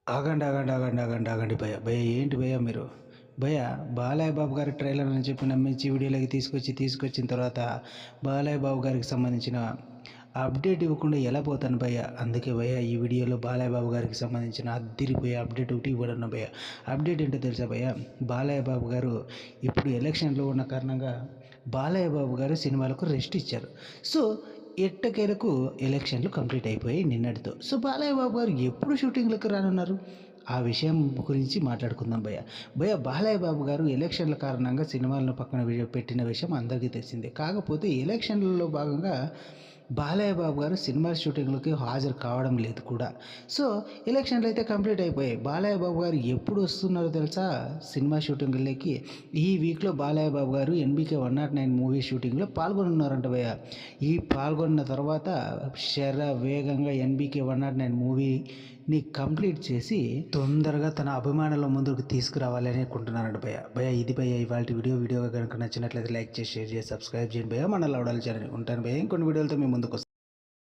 ఆగండి, ఆగండి, ఆగండి, ఆగండి, ఆగండి భయ్యా! భయ్యా ఏంటి భయ్యా మీరు? భయ్యా బాలయ్య బాబు గారి ట్రైలర్ అని చెప్పి నమ్మించి వీడియోలోకి తీసుకొచ్చిన తర్వాత బాలయ్య బాబు గారికి సంబంధించిన అప్డేట్ ఇవ్వకుండా ఎలా పోతాను భయ్యా! అందుకే భయ్యా ఈ వీడియోలో బాలయ్య బాబు గారికి సంబంధించిన అద్దిరిపోయే అప్డేట్ ఒకటి ఇవ్వడన్నా భయ్యా! అప్డేట్ ఏంటో తెలుసా భయ్యా? బాలయ్య బాబు గారు ఇప్పుడు ఎలక్షన్‌లో ఉన్న కారణంగా బాలయ్య బాబు గారు సినిమాలకు రెస్ట్ ఇచ్చారు. సో, ఎట్టకేలకు ఎలక్షన్‌లు కంప్లీట్ అయిపోయాయి నిన్నటితో. సో, బాలయ్య బాబు గారు ఎప్పుడు షూటింగ్‌లకి రానున్నారు? ఆ విషయం గురించి మాట్లాడుకుందాం భయ్యా! భయ్యా బాలయ్య బాబు గారు ఎలక్షన్‌ల కారణంగా సినిమాలను పక్కన పెట్టిన విషయం అందరికీ తెలిసిందే. కాకపోతే ఎలక్షన్‌లలో భాగంగా బాలయ్య బాబు గారు సినిమా షూటింగ్‌లకి హాజరు కావడం లేదు కూడా. సో, ఎలక్షన్‌లు అయితే కంప్లీట్ అయిపోయాయి. బాలయ్య బాబు గారు ఎప్పుడు వస్తున్నారో తెలుసా సినిమా షూటింగుల్లోకి? ఈ వీక్‌లో బాలయ్య బాబు గారు 'ఎన్‌బీకే 109' మూవీ షూటింగ్‌లో పాల్గొనున్నారంట భయ్యా! ఈ పాల్గొన్న తర్వాత వేగంగా 'ఎన్‌బీకే 109' మూవీని కంప్లీట్ చేసి తొందరగా తన అభిమానుల ముందుకు తీసుకురావాలని అనుకుంటున్నారంట భయ్యా! భయ్యా ఇది భయ్యా ఇవాల్టి వీడియో. వీడియో గనుక నచ్చినట్లయితే లైక్ చేసి, షేర్ చేసి, సబ్స్క్రైబ్ చేయండి భయ్యా మన లవడాల ఛానల్. ఉంటాను భయ్యా. ఇంకొన్ని వీడియోలతో మీ ముందుకొస్తాను.